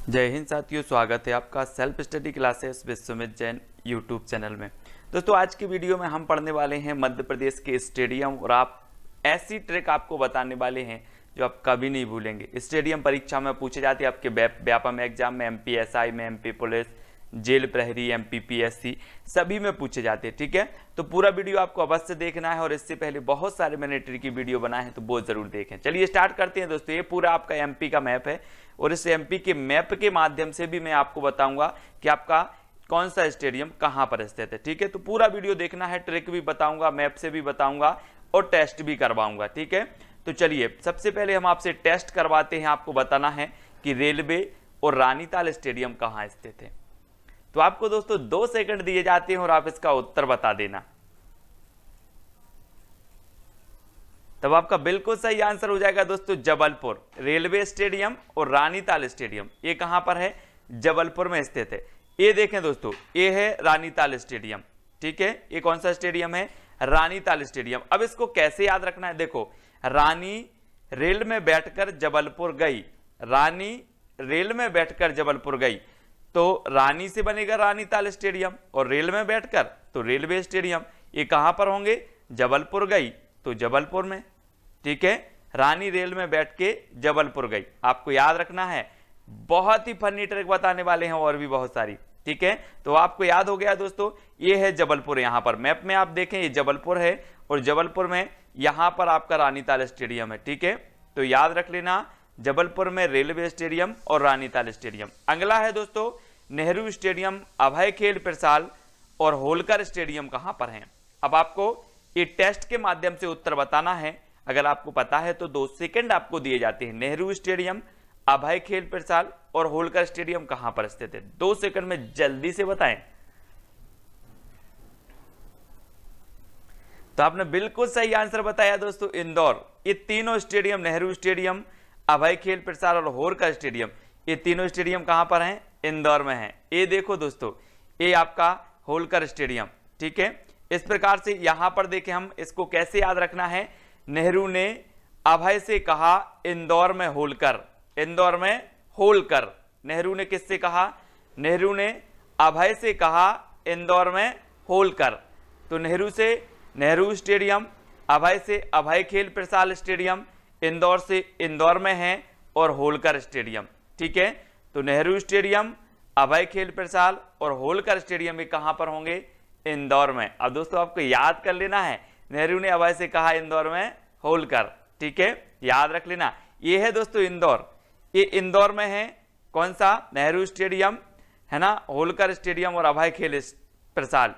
जय हिंद साथियों, स्वागत है आपका self study classes with Sumit Jain YouTube channel में। दोस्तों आज की वीडियो में हम पढ़ने वाले हैं मध्य प्रदेश के स्टेडियम और आप ऐसी ट्रिक आपको बताने वाले हैं जो आप कभी नहीं भूलेंगे। स्टेडियम परीक्षा में पूछे जाते हैं, आपके व्यापम एग्जाम में, MPSI में, MP पुलिस, जेल प्रहरी, MPPSC सभी में पूछे जाते हैं। ठीक है, तो पूरा वीडियो आपको अवश्य देखना है और इससे पहले बहुत सारे मैंने ट्रिक की वीडियो बनाए हैं तो वो जरूर देखें। चलिए स्टार्ट करते हैं दोस्तों। ये पूरा आपका MP का मैप है और इस MP के मैप के माध्यम से भी मैं आपको बताऊंगा कि आपका कौन सा स्टेडियम कहां पर स्थित है। ठीक है, तो पूरा वीडियो देखना है, ट्रिक भी बताऊंगा, मैप से भी बताऊंगा और टेस्ट भी करवाऊंगा। ठीक है, तो चलिए सबसे पहले हम आपसे टेस्ट करवाते हैं। आपको बताना है कि रेलवे और रानीताल स्टेडियम कहां स्थित है। तो आपको दोस्तों 2 सेकंड दिए जाते हैं और आप इसका उत्तर बता देना। तब आपका बिल्कुल सही आंसर हो जाएगा दोस्तों जबलपुर। रेलवे स्टेडियम और रानीताल स्टेडियम ये कहां पर है? जबलपुर में स्थित है। ये देखें दोस्तों, ये है रानीताल स्टेडियम। ठीक है, ये कौन सा स्टेडियम है? रानीताल स्टेडियम। अब इसको कैसे याद रखना है? देखो, रानी रेल में बैठकर जबलपुर गई, रानी रेल में बैठकर जबलपुर गई तो रानी से बनेगा रानीताल स्टेडियम और रेल में बैठकर तो रेलवे स्टेडियम। ये कहां पर होंगे? जबलपुर गई तो जबलपुर में। ठीक है, रानी रेल में बैठ के जबलपुर गई, आपको याद रखना है। बहुत ही फनी ट्रिक बताने वाले हैं और भी बहुत सारी। ठीक है, तो आपको याद हो गया दोस्तों, ये है जबलपुर। यहां पर मैप में आप देखें ये जबलपुर है और जबलपुर में यहां पर आपका रानीताल स्टेडियम है। ठीक है, तो याद रख लेना, जबलपुर में रेलवे स्टेडियम और रानीताल स्टेडियम। अगला है दोस्तों नेहरू स्टेडियम, अभय खेल प्रसाल और होलकर स्टेडियम कहां पर हैं। अब आपको ये टेस्ट के माध्यम से उत्तर बताना है। अगर आपको पता है तो 2 सेकंड आपको दिए जाते हैं। नेहरू स्टेडियम, अभय खेल प्रसाल और होलकर स्टेडियम कहां पर स्थित है? 2 सेकंड में जल्दी से बताएं। तो आपने बिल्कुल सही आंसर बताया दोस्तों, इंदौर। ये तीनों स्टेडियम, नेहरू स्टेडियम, अभय खेल प्रसाल और होलकर स्टेडियम, ये तीनों स्टेडियम कहां पर हैं? इंदौर में है। ये देखो दोस्तों, ये आपका होलकर स्टेडियम। ठीक है, इस प्रकार से यहां पर देखें हम इसको कैसे याद रखना है। नेहरू ने अभय से कहा इंदौर में होलकर, इंदौर में होलकर। नेहरू ने किससे कहा? नेहरू ने अभय से कहा इंदौर में होलकर। तो नेहरू से नेहरू स्टेडियम, अभय से अभय खेल प्रसाल स्टेडियम, इंदौर से इंदौर में है और होलकर स्टेडियम। ठीक है, तो नेहरू स्टेडियम, अभय खेल प्रसाल और होलकर स्टेडियम ये कहां पर होंगे? इंदौर में। अब दोस्तों आपको याद कर लेना है, नेहरू ने अभय से कहा इंदौर में होलकर। ठीक है, याद रख लेना। ये है दोस्तों इंदौर, ये इंदौर में है। कौन सा? नेहरू स्टेडियम है ना, होलकर स्टेडियम और अभय खेल प्रसाल।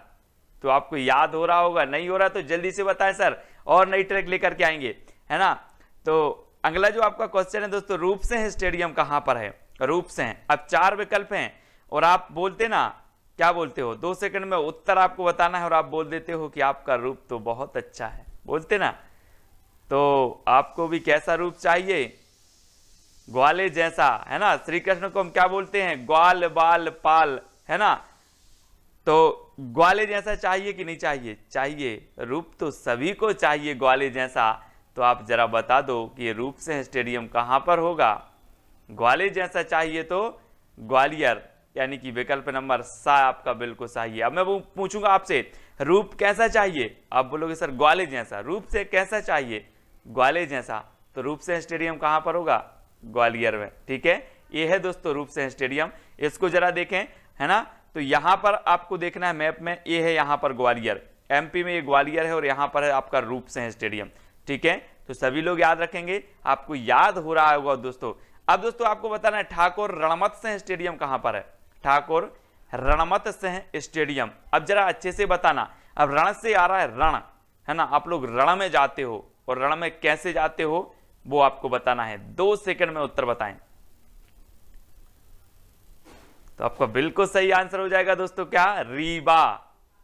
तो आपको याद हो रहा होगा, नहीं हो रहा तो जल्दी से बताएं सर, और नई ट्रिक लेकर के आएंगे, है ना। तो अगला जो आपका क्वेश्चन है दोस्तों, रूपसिंह स्टेडियम कहां पर है? रूपसिंह। अब 4 विकल्प हैं और आप बोलते ना, क्या बोलते हो? 2 सेकंड में उत्तर आपको बताना है और आप बोल देते हो कि आपका रूप तो बहुत अच्छा है, बोलते ना। तो आपको भी कैसा रूप चाहिए? ग्वाले जैसा, है ना। श्री कृष्ण को हम क्या बोलते हैं? ग्वाल बाल पाल, है ना। तो ग्वाले जैसा चाहिए कि नहीं चाहिए? चाहिए। रूप तो सभी को चाहिए ग्वाले जैसा। तो आप जरा बता दो कि ये रूपसिंह स्टेडियम कहां पर होगा? ग्वाले जैसा चाहिए तो ग्वालियर, यानी कि विकल्प नंबर सा आपका बिल्कुल सही है। अब मैं वो पूछूंगा आपसे, रूप कैसा चाहिए? आप बोलोगे सर ग्वाले जैसा। रूप से कैसा चाहिए? ग्वाले जैसा। तो रूपसिंह स्टेडियम कहां पर होगा? ग्वालियर में। ठीक है, ये है दोस्तों रूपसिंह स्टेडियम। इसको जरा देखें, है ना। तो यहां पर आपको देखना है मैप में, ये है यहां पर ग्वालियर, MP में ये ग्वालियर है और यहां पर है आपका रूपसिंह स्टेडियम। ठीक है, तो सभी लोग याद रखेंगे, आपको याद हो रहा होगा दोस्तों। अब दोस्तों आपको बताना है ठाकुर रणमत सिंह स्टेडियम कहां पर है? ठाकुर रणमत सिंह स्टेडियम। अब जरा अच्छे से बताना, अब रण से आ रहा है रण, है ना। आप लोग रण में जाते हो और रण में कैसे जाते हो वो आपको बताना है। 2 सेकंड में उत्तर बताएं। तो आपका बिल्कुल सही आंसर हो जाएगा दोस्तों, क्या? रीवा,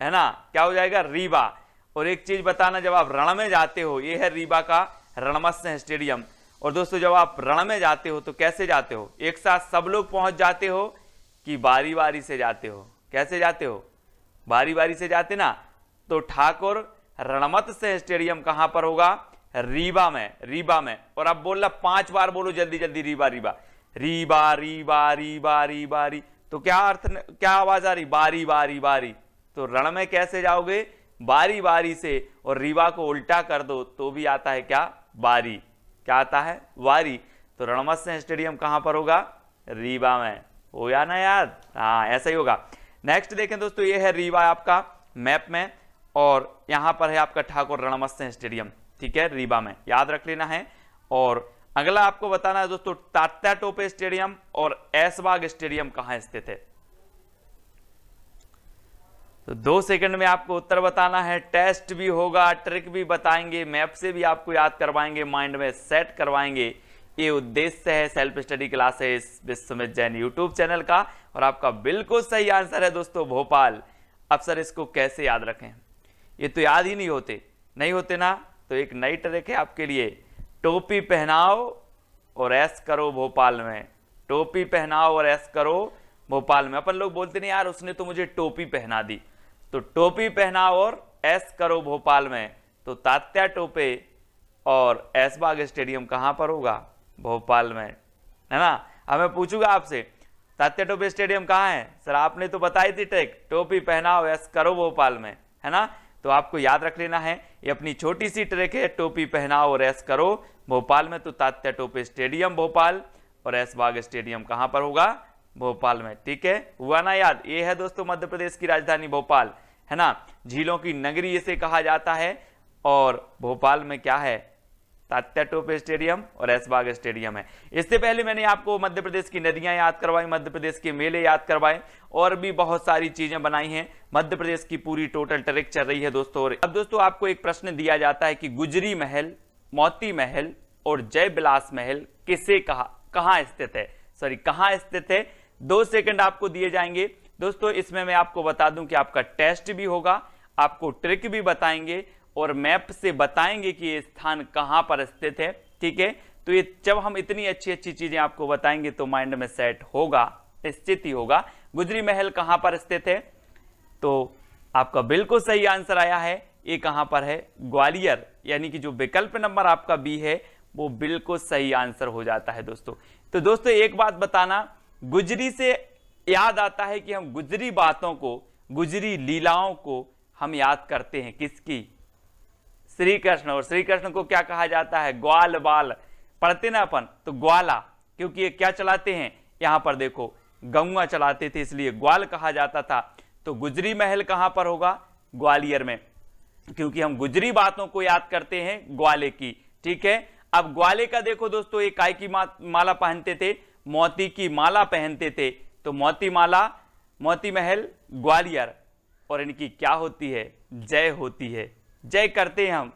है ना। क्या हो जाएगा? रीवा। और एक चीज बताना, जब आप रण में जाते हो, ये है रीवा का रणमत सिंह स्टेडियम। और दोस्तों जब आप रण में जाते हो तो कैसे जाते हो? एक साथ सब लोग पहुंच जाते हो कि बारी बारी से जाते हो? कैसे जाते हो? बारी बारी से जाते ना। तो ठाकुर रणमत सिंह स्टेडियम कहां पर होगा? रीवा में, रीवा में। और अब बोलना 5 बार बोलो जल्दी जल्दी, रीवा रीवा। रीबा रीबा रीबा रीबा री, तो क्या अर्थ, क्या आवाज आ रही, बारी बारी बारी। तो रण में कैसे जाओगे, बारी बारी से, और रीबा को उल्टा कर दो तो भी आता है क्या, बारी। क्या आता है, वारी। तो रणमत्स्य स्टेडियम कहां पर होगा, रीवा में। हो गया ना याद, हाँ ऐसा ही होगा। नेक्स्ट देखें दोस्तों, ये है रीवा आपका मैप में, और यहां पर है आपका ठाकुर रणमत्स्य स्टेडियम, ठीक है, रीवा में, याद रख लेना है। और अगला आपको बताना है दोस्तों, तात्या टोपे स्टेडियम और ऐशबाग स्टेडियम कहां स्थित है। तो 2 सेकंड में आपको उत्तर बताना है। टेस्ट भी होगा, ट्रिक भी बताएंगे, मैप से भी आपको याद करवाएंगे, माइंड में सेट करवाएंगे। ये उद्देश्य है self study classes Vishwamit Jain YouTube channel का। और आपका बिल्कुल सही आंसर है दोस्तों, भोपाल। अब सर इसको कैसे याद रखें, ये तो याद ही नहीं होते ना, तो एक नई ट्रिक है आपके लिए। टोपी पहनाओ और ऐश करो भोपाल में, टोपी पहनाओ और ऐश करो भोपाल में। अपन लोग बोलते नहीं यार उसने तो मुझे टोपी पहना दी, तो टोपी पहनाओ और ऐश करो भोपाल में। तो तात्या टोपे और ऐशबाग स्टेडियम कहां पर होगा, भोपाल में, है ना। अब मैं पूछूंगा आपसे, तात्या टोपे स्टेडियम कहां है, सर आपने तो बताई थी ट्रिक, टोपी पहनाओ ऐश करो भोपाल में, है ना। तो आपको याद रख लेना है, ये अपनी छोटी सी ट्रिक है, टोपी पहनाओ और ऐश करो भोपाल में। तो तात्या टोपे स्टेडियम भोपाल और ऐशबाग स्टेडियम कहां पर होगा, भोपाल में, ठीक है, हुआ ना याद। ये है दोस्तों मध्य प्रदेश की राजधानी भोपाल, है ना, झीलों की नगरी इसे कहा जाता है। और भोपाल में क्या है, तात्या टोपे स्टेडियम और ऐशबाग स्टेडियम है। इससे पहले मैंने आपको मध्य प्रदेश की नदियां याद करवाई, मध्य प्रदेश के मेले याद करवाए, और भी बहुत सारी चीजें बनाई हैं। मध्य प्रदेश की पूरी टोटल ट्रिक चल रही है दोस्तों। और अब दोस्तों आपको एक प्रश्न दिया जाता है कि गुजरी महल, मोती महल और जय विलास महल किसे कहां स्थित है, सॉरी कहां स्थित है। 2 सेकंड आपको दिए जाएंगे दोस्तों। इसमें मैं आपको बता दूं कि आपका टेस्ट भी होगा, आपको ट्रिक भी बताएंगे और मैप से बताएंगे कि ये स्थान कहां पर स्थित है, ठीक है। तो ये जब हम इतनी अच्छी अच्छी चीजें आपको बताएंगे तो माइंड में सेट होगा, निश्चित ही होगा। गुजरी महल कहां पर स्थित है, तो आपका बिल्कुल सही आंसर आया है। ये कहां पर है, ग्वालियर, यानी कि जो विकल्प नंबर आपका बी है वो बिल्कुल सही आंसर हो जाता है दोस्तों। तो दोस्तों एक बात बताना, गुजरी से याद आता है कि हम गुजरी बातों को, गुजरी लीलाओं को हम याद करते हैं, किसकी, श्री कृष्ण। और श्री कृष्ण को क्या कहा जाता है, ग्वाल बाल, पढ़ते ना अपन तो ग्वाला, क्योंकि ये क्या चलाते हैं, यहां पर देखो गौवा चलाते थे, इसलिए ग्वाल कहा जाता था। तो गुजरी महल कहां पर होगा, ग्वालियर में, क्योंकि हम गुजरी बातों को याद करते हैं ग्वाले की, ठीक है। अब ग्वाले का देखो दोस्तों, एक काय की माला पहनते थे, मोती की माला पहनते थे, तो मोती माला, मोती महल ग्वालियर, और इनकी क्या होती है, जय होती है, जय करते हैं हम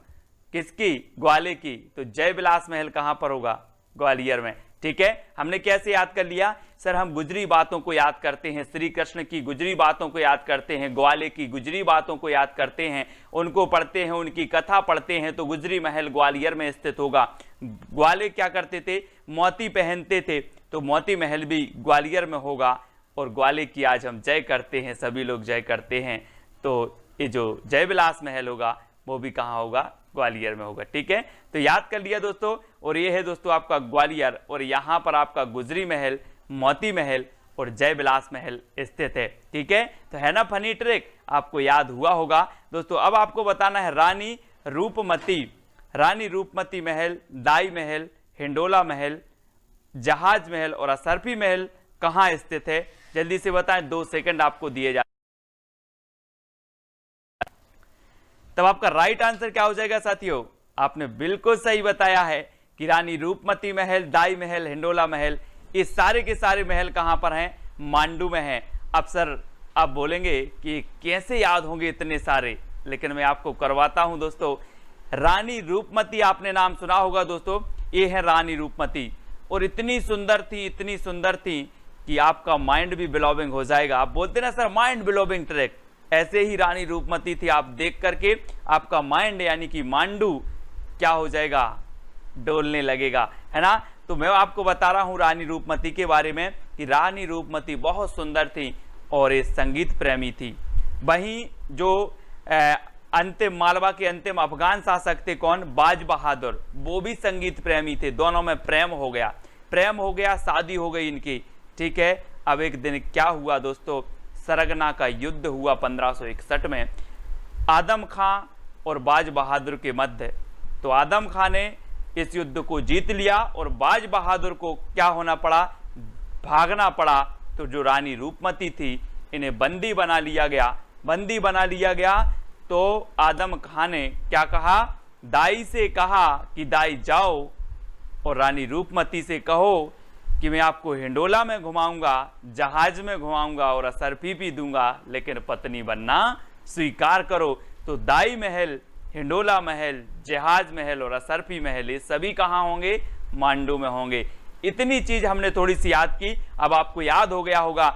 किसकी, ग्वाले की। तो जय विलास महल कहां पर होगा, ग्वालियर में, ठीक है। हमने कैसे याद कर लिया, सर हम गुजरी बातों को याद करते हैं, श्री कृष्ण की गुजरी बातों को याद करते हैं, ग्वाले की गुजरी बातों को याद करते हैं, उनको पढ़ते हैं, उनकी कथा पढ़ते हैं, तो गुजरी महल ग्वालियर में स्थित होगा। ग्वाले क्या करते थे, मोती पहनते थे, तो मोती महल भी ग्वालियर में होगा। और ग्वाले की आज हम जय करते हैं, सभी लोग जय करते हैं, तो ये जो जय विलास महल होगा वो भी कहाँ होगा, ग्वालियर में होगा, ठीक है। तो याद कर लिया दोस्तों। और ये है दोस्तों आपका ग्वालियर, और यहाँ पर आपका गुजरी महल, मोती महल और जय विलास महल स्थित है, ठीक है। तो है ना फनी ट्रिक, आपको याद हुआ होगा दोस्तों। अब आपको बताना है रानी रूपमती, रानी रूपमती महल, दाई महल, हिंडोला महल, जहाज महल और असरफी महल कहाँ स्थित है, जल्दी से बताएं, 2 सेकंड आपको दिए जाए। तब आपका राइट आंसर क्या हो जाएगा साथियों, आपने बिल्कुल सही बताया है कि रानी रूपमती महल, दाई महल, हिंडोला महल, ये सारे के सारे महल कहां पर हैं, मांडू में हैं। अब सर आप बोलेंगे कि कैसे याद होंगे इतने सारे, लेकिन मैं आपको करवाता हूं दोस्तों। रानी रूपमती आपने नाम सुना होगा दोस्तों, ये है रानी रूपमती, और इतनी सुंदर थी, इतनी सुंदर थी कि आपका माइंड भी ब्लोविंग हो जाएगा। आप बोलते ना सर माइंड ब्लोविंग ट्रिक, ऐसे ही रानी रूपमती थी, आप देख करके आपका माइंड यानी कि मांडू क्या हो जाएगा, डोलने लगेगा, है ना। तो मैं आपको बता रहा हूं रानी रूपमती के बारे में कि रानी रूपमती बहुत सुंदर थी और ये संगीत प्रेमी थी। वहीं जो अंतिम मालवा के अंतिम अफगान शासक थे कौन, बाज बहादुर, वो भी संगीत प्रेमी थे, दोनों में प्रेम हो गया। प्रेम हो गया, शादी हो गई इनकी, ठीक है। अब एक दिन क्या हुआ दोस्तों, सरगना का युद्ध हुआ 1561 में आदम खां और बाज बहादुर के मध्य। तो आदम खां ने इस युद्ध को जीत लिया और बाज बहादुर को क्या होना पड़ा, भागना पड़ा। तो जो रानी रूपमती थी इन्हें बंदी बना लिया गया। बंदी बना लिया गया तो आदम खां ने क्या कहा, दाई से कहा कि दाई जाओ और रानी रूपमती से कहो कि मैं आपको हिंडोला में घुमाऊंगा, जहाज में घुमाऊंगा और असरफी भी दूंगा, लेकिन पत्नी बनना स्वीकार करो। तो दाई महल, हिंडोला महल, जहाज महल और असरफी महल ये सभी कहाँ होंगे, मांडू में होंगे। इतनी चीज हमने थोड़ी सी याद की। अब आपको याद हो गया होगा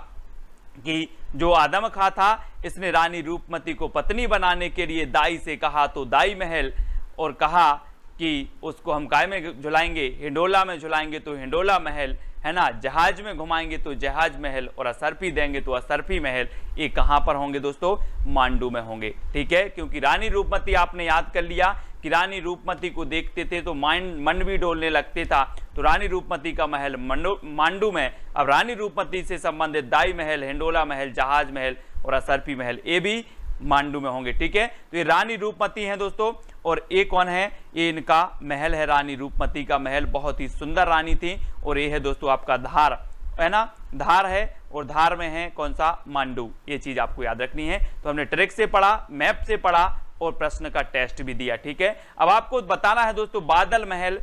कि जो आदम खां था इसने रानी रूपमती को पत्नी बनाने के लिए दाई से कहा, तो दाई महल, और कहा कि उसको हम काय में झुलाएंगे, हिंडोला में झुलाएंगे तो हिंडोला महल, है ना, जहाज में घुमाएंगे तो जहाज महल और असरफी देंगे तो असरफी महल। ये कहाँ पर होंगे दोस्तों, मांडू में होंगे, ठीक है। क्योंकि रानी रूपमती आपने याद कर लिया कि रानी रूपमती को देखते थे तो मन भी डोलने लगते था। तो रानी रूपमती का महल मांडू में। अब रानी रूपमती से संबंधित दाई महल, हिंडोला महल, जहाज महल और असरफी महल ये भी मांडू में होंगे, ठीक है। तो ये रानी रूपमती हैं दोस्तों। और ये कौन है, ये इनका महल है, रानी रूपमती का महल। बहुत ही सुंदर रानी थी। और ये है दोस्तों आपका धार, है ना, धार है, और धार में है कौन सा, मांडू। ये चीज आपको याद रखनी है। तो हमने ट्रिक से पढ़ा, मैप से पढ़ा और प्रश्न का टेस्ट भी दिया, ठीक है। अब आपको बताना है दोस्तों बादल महल,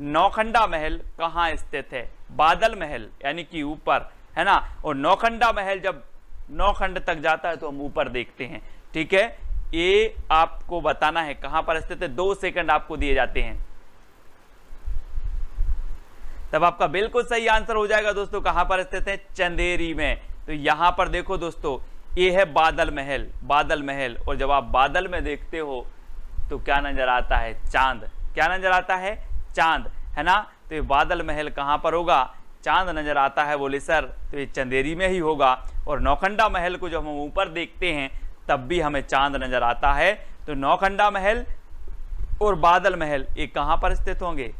नौखंडा महल कहाँ स्थित है। बादल महल यानी कि ऊपर, है ना, और नौखंडा महल जब नौखंड तक जाता है तो हम ऊपर देखते हैं, ठीक है। ये आपको बताना है कहां पर स्थित है। 2 सेकंड आपको दिए जाते हैं, तब आपका बिल्कुल सही आंसर हो जाएगा दोस्तों। कहां पर स्थित है, चंदेरी में। तो यहां पर देखो दोस्तों, ये है बादल महल, बादल महल। और जब आप बादल में देखते हो तो क्या नजर आता है, चांद। क्या नजर आता है, चांद, है ना। तो ये बादल महल कहां पर होगा, चांद नजर आता है। बोले सर तो ये चंदेरी में ही होगा। और नौखंडा महल को जब हम ऊपर देखते हैं तब भी हमें चांद नजर आता है। तो नौखंडा महल और बादल महल ये कहां पर स्थित होंगे,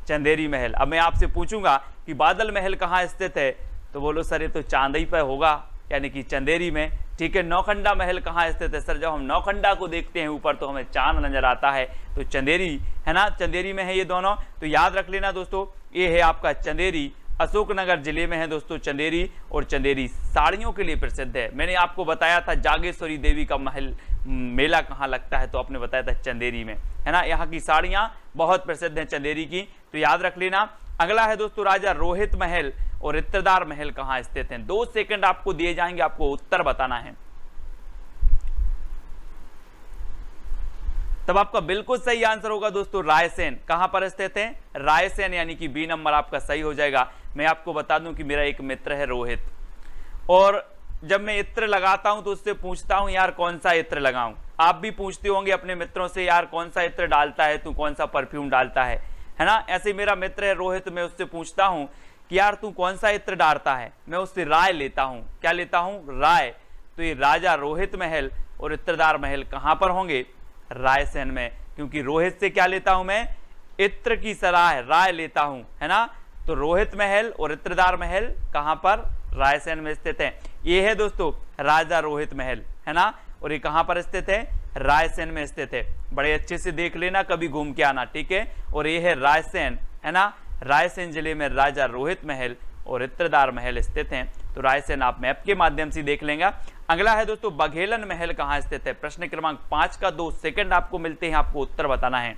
चंदेरी महल। अब मैं आपसे पूछूंगा कि बादल महल कहां स्थित है, तो बोलो सर ये तो चांदई पर होगा, यानी कि चंदेरी में, ठीक है। नौखंडा महल कहाँ स्थित है, सर जब हम नौखंडा को देखते हैं ऊपर तो हमें चांद नजर आता है, तो चंदेरी, है ना, चंदेरी में है ये दोनों। तो याद रख लेना दोस्तों, ये है आपका चंदेरी, अशोकनगर जिले में है दोस्तों चंदेरी। और चंदेरी साड़ियों के लिए प्रसिद्ध है। मैंने आपको बताया था जागेश्वरी देवी का महल मेला कहाँ लगता है, तो आपने बताया था चंदेरी में, है ना। यहाँ की साड़ियाँ बहुत प्रसिद्ध हैं चंदेरी की, तो याद रख लेना। अगला है दोस्तों राजा रोहित महल और इत्रदार महल कहाँ स्थित हैं। 2 सेकंड आपको दिए जाएंगे, आपको उत्तर बताना है। तब आपका बिल्कुल सही आंसर होगा दोस्तों रायसेन। कहां पर स्थित है, रायसेन, यानी कि बी नंबर आपका सही हो जाएगा। मैं आपको बता दूं कि मेरा एक मित्र है रोहित, और जब मैं इत्र लगाता हूं तो उससे पूछता हूं यार कौन सा इत्र लगाऊं। आप भी पूछते होंगे अपने मित्रों से, यार कौन सा इत्र डालता है तू, कौन सा परफ्यूम डालता है ना। ऐसे मेरा मित्र है रोहित, मैं उससे पूछता हूं कि यार तू कौन सा इत्र डालता है, मैं उससे राय लेता हूं। क्या लेता हूं, राय। तो ये राजा रोहित महल और इत्रदार महल कहां पर होंगे, रायसेन में। क्योंकि रोहित से क्या लेता हूं मैं, इत्र की सलाह, राय लेता हूं, है ना। तो रोहित महल और इत्रदार महल कहां पर, रायसेन में स्थित है। ये है दोस्तों राजा रोहित महल, है ना, और ये कहां पर स्थित है, रायसेन में स्थित है। बड़े अच्छे से देख लेना, कभी घूम के आना, ठीक है। और ये है रायसेन, है ना, रायसेन जिले में राजा रोहित महल और इत्रदार महल स्थित हैं। तो रायसेन आप मैप के माध्यम से देख लेंगे। अगला है दोस्तों बघेलन महल कहां स्थित है। प्रश्न क्रमांक 5 का 2 सेकंड आपको मिलते हैं, आपको उत्तर बताना है।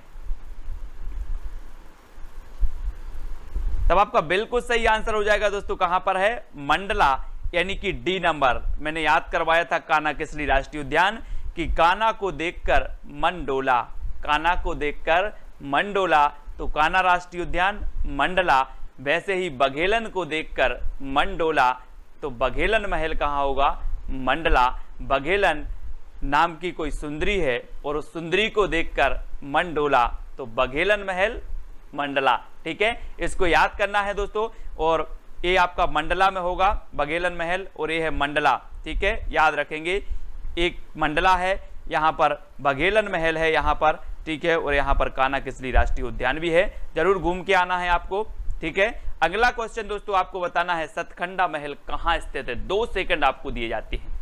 तब आपका बिल्कुल सही आंसर हो जाएगा दोस्तों, कहां पर है, मंडला, यानी कि डी नंबर। मैंने याद करवाया था कान्हा किसली राष्ट्रीय उद्यान कि कान्हा को देखकर मन डोला, कान्हा को देखकर मन डोला। तो कान्हा राष्ट्रीय उद्यान मंडला। वैसे ही बघेलन को देखकर मन डोला, तो बघेलन महल कहां होगा, मंडला। बघेलन नाम की कोई सुंदरी है और उस सुंदरी को देखकर मन डोला, तो बघेलन महल मंडला, ठीक है। इसको याद करना है दोस्तों। और ये आपका मंडला में होगा बघेलन महल, और ये है मंडला, ठीक है, याद रखेंगे। एक मंडला है, यहाँ पर बघेलन महल है यहाँ पर, ठीक है। और यहाँ पर कान्हा किसली राष्ट्रीय उद्यान भी है। जरूर घूम के आना है आपको, ठीक है। अगला क्वेश्चन दोस्तों आपको बताना है सतखंडा महल कहां स्थित है। 2 सेकंड आपको दिए जाते हैं।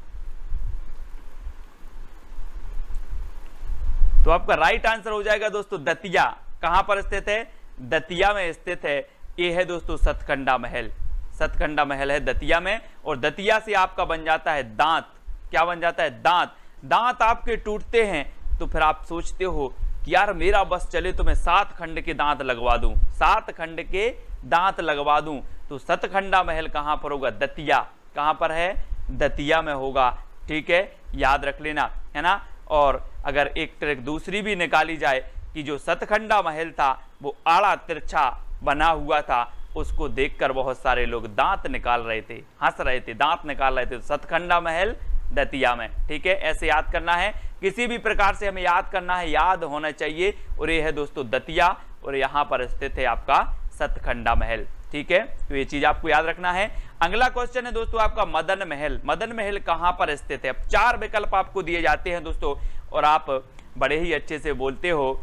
तो आपका राइट आंसर हो जाएगा दोस्तों दतिया। कहां पर स्थित है? दतिया में स्थित है। ये है दोस्तों सतखंडा महल। सतखंडा महल है दतिया में, और दतिया से आपका बन जाता है दांत। क्या बन जाता है? दांत। दांत आपके टूटते हैं तो फिर आप सोचते हो कि यार मेरा बस चले तो मैं 7 खंड के दांत लगवा दूं, 7 खंड के दांत लगवा दूं। तो सतखंडा महल कहां पर होगा? दतिया। कहां पर है? दतिया में होगा। ठीक है, याद रख लेना, है ना। और अगर एक ट्रिक दूसरी भी निकाली जाए कि जो सतखंडा महल था वो आड़ा तिरछा बना हुआ था, उसको देखकर बहुत सारे लोग दांत निकाल रहे थे, हंस रहे थे, दांत निकाल रहे थे। तो सतखंडा महल दतिया में। ठीक है, ऐसे याद करना है, किसी भी प्रकार से हमें याद करना है, याद होना चाहिए। और ये है दोस्तों दतिया, और यहां पर स्थित है आपका सतखंडा महल। ठीक है, तो ये चीज आपको याद रखना है। अगला क्वेश्चन है दोस्तों आपका मदन महल। मदन महल कहां पर स्थित है? अब 4 विकल्प आपको दिए जाते हैं दोस्तों, और आप बड़े ही अच्छे से बोलते हो।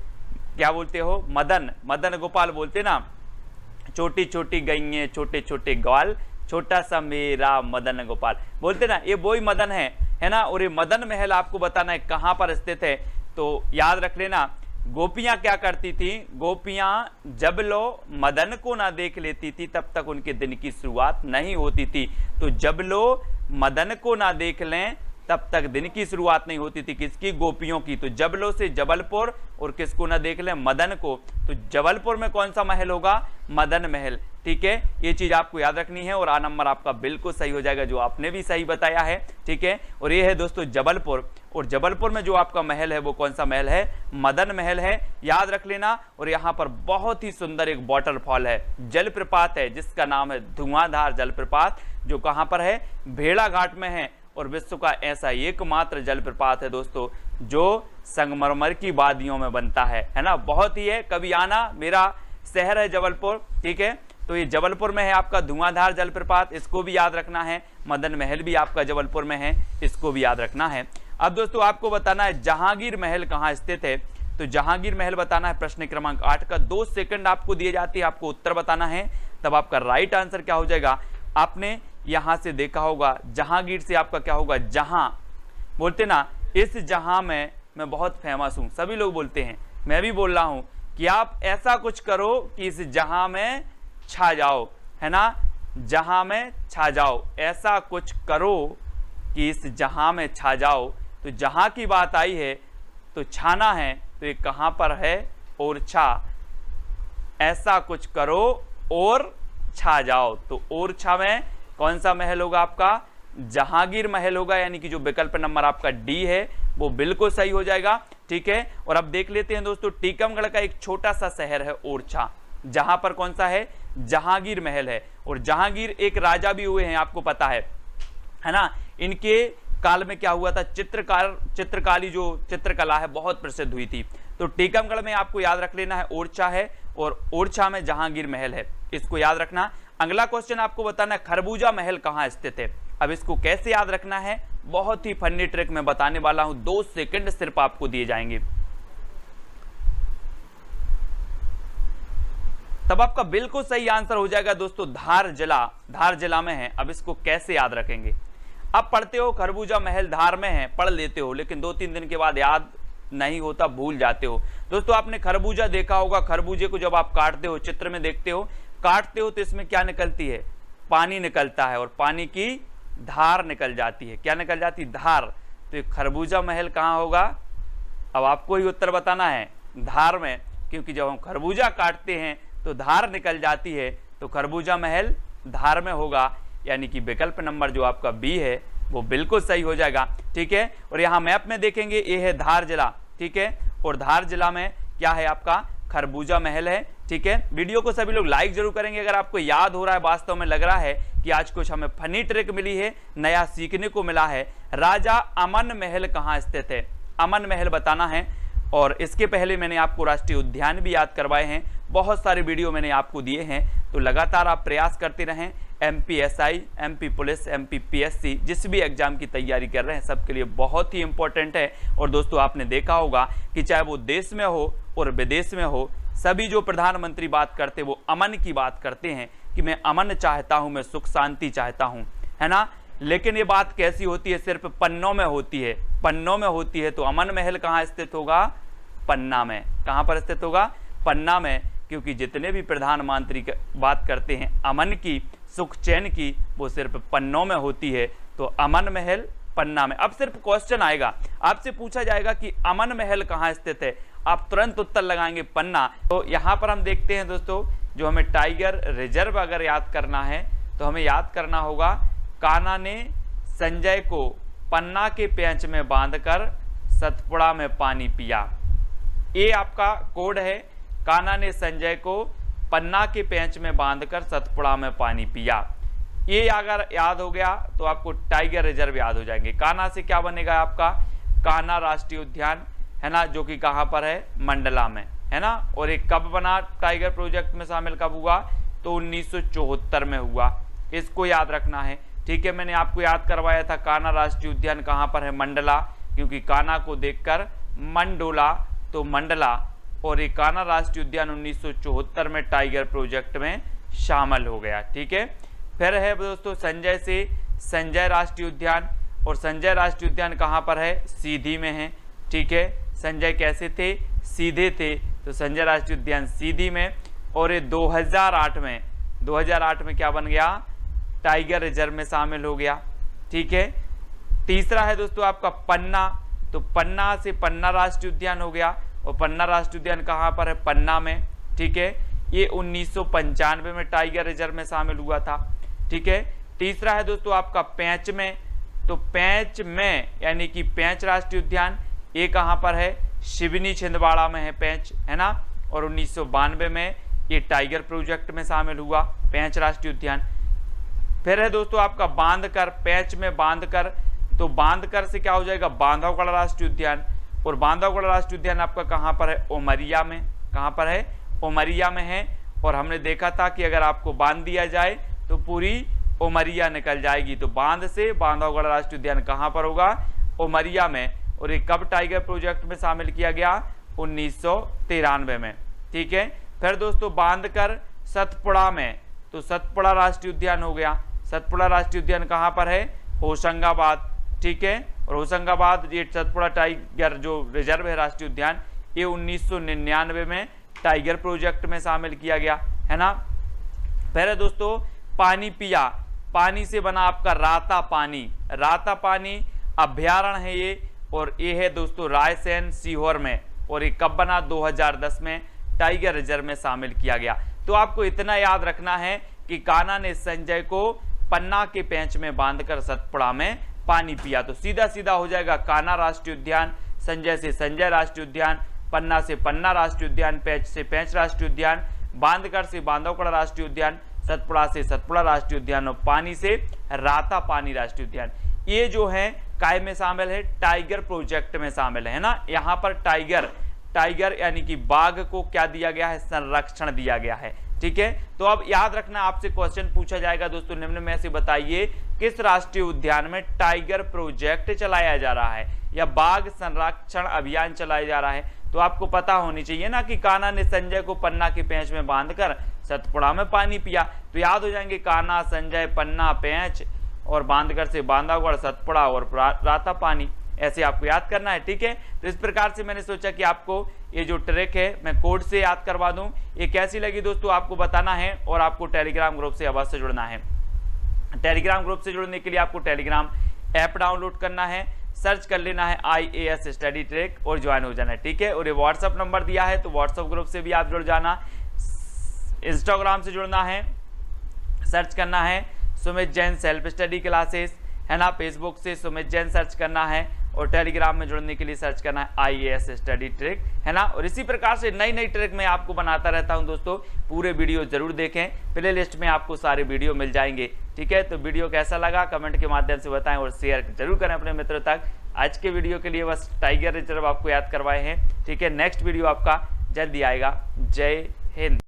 क्या बोलते हो? मदन, मदन गोपाल बोलते ना। छोटी छोटी गईये छोटे छोटे ग्वाल, छोटा सा मेरा मदन गोपाल बोलते ना, ये वही मदन है ना। और ये मदन महल आपको बताना है कहां पर स्थित है। तो याद रख लेना, गोपियां क्या करती थी? गोपियां जब लो मदन को ना देख लेती थी तब तक उनके दिन की शुरुआत नहीं होती थी। तो जब लो मदन को ना देख लें तब तक दिन की शुरुआत नहीं होती थी। किसकी? गोपियों की। तो जबलो से जबलपुर, और किसको ना देख लें? मदन को। तो जबलपुर में कौन सा महल होगा? मदन महल। ठीक है, ये चीज आपको याद रखनी है, और आ नंबर आपका बिल्कुल सही हो जाएगा, जो आपने भी सही बताया है। ठीक है, और ये है दोस्तों जबलपुर, और जबलपुर में जो आपका महल है वो कौन सा महल है? मदन महल है, याद रख लेना। और यहाँ पर बहुत ही सुंदर एक वाटरफॉल है, जलप्रपात है, जिसका नाम है धुआंधार जलप्रपात, जो कहाँ पर है? भेड़ाघाट में है। और विश्व का ऐसा एकमात्र जलप्रपात है दोस्तों जो संगमरमर की वादियों में बनता है ना। बहुत ही है, कभी आना, मेरा शहर है जबलपुर। ठीक है, तो ये जबलपुर में है आपका धुआंधार जलप्रपात, इसको भी याद रखना है। मदन महल भी आपका जबलपुर में है, इसको भी याद रखना है। अब दोस्तों आपको बताना है जहांगीर महल कहाँ स्थित है। तो जहांगीर महल बताना है प्रश्न क्रमांक 8 का। 2 सेकंड आपको दिए जाते हैं, आपको उत्तर बताना है। तब आपका राइट आंसर क्या हो जाएगा? आपने यहां से देखा होगा, जहांगीर से आपका क्या होगा? जहां बोलते ना, इस जहां में मैं बहुत फेमस हूं, सभी लोग बोलते हैं, मैं भी बोल रहा हूं कि आप ऐसा कुछ करो कि इस जहां में छा जाओ, है ना। जहां में छा जाओ, ऐसा कुछ करो कि इस जहां में छा जाओ। तो जहां की बात आई है तो छाना है, तो ये कहां पर है? ओरछा। ऐसा कुछ करो और छा जाओ। तो ओरछा में कौन सा महल होगा आपका? जहांगीर महल होगा, यानी कि जो विकल्प नंबर आपका डी है वो बिल्कुल सही हो जाएगा। ठीक है, और अब देख लेते हैं दोस्तों टीकमगढ़ का एक छोटा सा शहर है ओरछा, जहां पर कौन सा है? जहांगीर महल है। और जहांगीर एक राजा भी हुए हैं, आपको पता है ना। इनके काल में क्या हुआ था? चित्रकारी जो चित्रकला है बहुत प्रसिद्ध हुई थी। तो टीकमगढ़ में आपको याद रख लेना है ओरछा है, और ओरछा में जहांगीर महल है, इसको याद रखना। अगला क्वेश्चन आपको बताना है खरबूजा महल कहां स्थित है। अब इसको कैसे याद रखना है? बहुत ही फनी ट्रिक मैं बताने वाला हूं, 2 सेकंड सिर्फ आपको दिए जाएंगे, तब आपका बिल्कुल सही आंसर हो जाएगा दोस्तों धार जिला। धार जिला में है। अब इसको कैसे याद रखेंगे? अब पढ़ते हो खरबूजा महल धार में है, पढ़ लेते हो, लेकिन 2-3 दिन के बाद याद नहीं होता, भूल जाते हो। दोस्तों आपने खरबूजा देखा होगा, खरबूजे को जब आप काटते हो, चित्र में देखते हो, काटते हो तो इसमें क्या निकलती है? पानी निकलता है, और पानी की धार निकल जाती है। क्या निकल जाती? धार। तो ये खरबूजा महल कहाँ होगा? अब आपको ही उत्तर बताना है, धार में, क्योंकि जब हम खरबूजा काटते हैं तो धार निकल जाती है, तो खरबूजा महल धार में होगा, यानी कि विकल्प नंबर जो आपका बी है वो बिल्कुल सही हो जाएगा। ठीक है, और यहाँ मैप में देखेंगे, ये है धार जिला। ठीक है, और धार जिला में क्या है आपका? खरबूजा महल है। ठीक है, वीडियो को सभी लोग लाइक जरूर करेंगे अगर आपको याद हो रहा है, वास्तव में लग रहा है कि आज कुछ हमें फनी ट्रिक मिली है, नया सीखने को मिला है। राजा अमन महल कहाँ स्थित है? अमन महल बताना है। और इसके पहले मैंने आपको राष्ट्रीय उद्यान भी याद करवाए हैं, बहुत सारे वीडियो मैंने आपको दिए हैं, तो लगातार आप प्रयास करते रहें। MPSI, MP police, MP PSC, जिस भी एग्जाम की तैयारी कर रहे हैं सबके लिए बहुत ही इंपॉर्टेंट है। और दोस्तों आपने देखा होगा कि चाहे वो देश में हो और विदेश में हो, सभी जो प्रधानमंत्री बात करते हैं वो अमन की बात करते हैं कि मैं अमन चाहता हूं, मैं सुख शांति चाहता हूं, है ना। लेकिन ये बात कैसी होती है, सिर्फ पन्नों में होती है, पन्नों में होती है। तो अमन महल कहाँ स्थित होगा, पन्ना में। कहाँ पर स्थित होगा, पन्ना में, क्योंकि जितने भी प्रधानमंत्री बात करते हैं अमन की, सुख चैन की, वो सिर्फ पन्नों में होती है। तो अमन महल पन्ना में। अब सिर्फ क्वेश्चन आएगा, आपसे पूछा जाएगा कि अमन महल कहाँ स्थित है, आप तुरंत उत्तर लगाएंगे पन्ना। तो यहाँ पर हम देखते हैं दोस्तों, जो हमें टाइगर रिजर्व अगर याद करना है तो हमें याद करना होगा, कान्हा ने संजय को पन्ना के पेंच में बांधकर सतपुड़ा में पानी पिया। ये आपका कोड है, कान्हा ने संजय को पन्ना के पेंच में बांधकर सतपुड़ा में पानी पिया। ये अगर याद हो गया तो आपको टाइगर रिजर्व याद हो जाएंगे। कान्हा से क्या बनेगा आपका, कान्हा राष्ट्रीय उद्यान, है ना, जो कि कहाँ पर है, मंडला में, है ना। और एक कब बना, टाइगर प्रोजेक्ट में शामिल कब हुआ, तो 1974 में हुआ। इसको याद रखना है, ठीक है। मैंने आपको याद करवाया था कान्हा राष्ट्रीय उद्यान कहाँ पर है, मंडला, क्योंकि कान्हा को देखकर मन डोला, तो मंडला। और ये कान्हा राष्ट्रीय उद्यान 1974 में टाइगर प्रोजेक्ट में शामिल हो गया, ठीक है। फिर है दोस्तों संजय से संजय राष्ट्रीय उद्यान, और संजय राष्ट्रीय उद्यान कहाँ पर है, सीधी में है, ठीक है। संजय कैसे थे, सीधे थे, तो संजय राष्ट्रीय उद्यान सीधी में। और ये 2008 में क्या बन गया, टाइगर रिजर्व में शामिल हो गया, ठीक है। तीसरा है दोस्तों आपका पन्ना, तो पन्ना से पन्ना राष्ट्रीय उद्यान हो गया, और पन्ना राष्ट्रीय उद्यान कहाँ पर है, पन्ना में, ठीक है। ये 1995 में टाइगर रिजर्व में शामिल हुआ था, ठीक है। तीसरा है दोस्तों आपका पेंच में, तो पेंच में यानी कि पेंच राष्ट्रीय उद्यान, ये कहाँ पर है, शिवनी छिंदवाड़ा में है पेंच, है ना। और 1992 में ये टाइगर प्रोजेक्ट में शामिल हुआ, पेंच राष्ट्रीय उद्यान। फिर है दोस्तों आपका बांधकर, पेंच में बांधकर, तो बांधकर से क्या हो जाएगा, बांधवगढ़ राष्ट्रीय उद्यान। और बांधवगढ़ राष्ट्रीय उद्यान आपका कहाँ पर है, उमरिया में। कहाँ पर है, उमरिया में है। और हमने देखा था कि अगर आपको बांध दिया जाए तो पूरी उमरिया निकल जाएगी। तो बांध से बांधवगढ़ राष्ट्रीय उद्यान कहाँ पर होगा, उमरिया में। और ये कब टाइगर प्रोजेक्ट में शामिल किया गया, 1993 में, ठीक है। फिर दोस्तों बांधकर सतपुड़ा में, तो सतपुड़ा राष्ट्रीय उद्यान हो गया। सतपुड़ा राष्ट्रीय उद्यान कहाँ पर है, होशंगाबाद, ठीक है। और होशंगाबाद, ये सतपुड़ा टाइगर जो रिजर्व है राष्ट्रीय उद्यान, ये 1999 में टाइगर प्रोजेक्ट में शामिल किया गया, है ना। फिर है दोस्तों पानी पिया, पानी से बना आपका राता पानी, राता पानी अभ्यारण्य है ये, और ये है दोस्तों रायसेन सीहोर में। और ये कब बना, 2010 में टाइगर रिजर्व में शामिल किया गया। तो आपको इतना याद रखना है कि कान्हा ने संजय को पन्ना के पेंच में बांधकर सतपुड़ा में पानी पिया। तो सीधा सीधा हो जाएगा कान्हा राष्ट्रीय उद्यान, संजय से संजय राष्ट्रीय उद्यान, पन्ना से पन्ना राष्ट्रीय उद्यान, पेंच से पेंच राष्ट्रीय उद्यान, बांधकर से बांधवगढ़ राष्ट्रीय उद्यान, सतपुड़ा से सतपुड़ा राष्ट्रीय उद्यान, और पानी से राता पानी राष्ट्रीय उद्यान। ये जो है काय में शामिल है, टाइगर प्रोजेक्ट में शामिल है ना। यहाँ पर टाइगर यानी कि बाघ को क्या दिया गया है, संरक्षण दिया गया है, ठीक है। तो अब याद रखना, आपसे क्वेश्चन पूछा जाएगा दोस्तों, निम्न में से बताइए किस राष्ट्रीय उद्यान में टाइगर प्रोजेक्ट चलाया जा रहा है या बाघ संरक्षण अभियान चलाया जा रहा है। तो आपको पता होनी चाहिए ना कि कान्हा ने संजय को पन्ना के पेंच में बांधकर सतपुड़ा में पानी पिया। तो याद हो जाएंगे कान्हा, संजय, पन्ना, पेंच, और बांधकर से बांधवगढ़, सतपुड़ा और राता पानी, ऐसे आपको याद करना है, ठीक है। तो इस प्रकार से मैंने सोचा कि आपको ये जो ट्रिक है मैं कोड से याद करवा दूं। ये कैसी लगी दोस्तों आपको बताना है, और आपको टेलीग्राम ग्रुप से अवश्य जुड़ना है। टेलीग्राम ग्रुप से जुड़ने के लिए आपको टेलीग्राम ऐप डाउनलोड करना है, सर्च कर लेना है IAS स्टडी ट्रिक और ज्वाइन हो जाना है, ठीक है। और ये व्हाट्सअप नंबर दिया है, तो व्हाट्सअप ग्रुप से भी आप जुड़ जाना। इंस्टाग्राम से जुड़ना है, सर्च करना है Sumit Jain self study classes, है ना। फेसबुक से सुमित जैन सर्च करना है, और टेलीग्राम में जुड़ने के लिए सर्च करना है IAS स्टडी ट्रिक, है ना। और इसी प्रकार से नई नई ट्रिक मैं आपको बनाता रहता हूं दोस्तों। पूरे वीडियो जरूर देखें, प्ले लिस्ट में आपको सारे वीडियो मिल जाएंगे, ठीक है। तो वीडियो कैसा लगा कमेंट के माध्यम से बताएं, और शेयर जरूर करें अपने मित्रों तक। आज के वीडियो के लिए बस टाइगर रिजर्व आपको याद करवाए हैं, ठीक है। नेक्स्ट वीडियो आपका जल्दी आएगा। जय हिंद।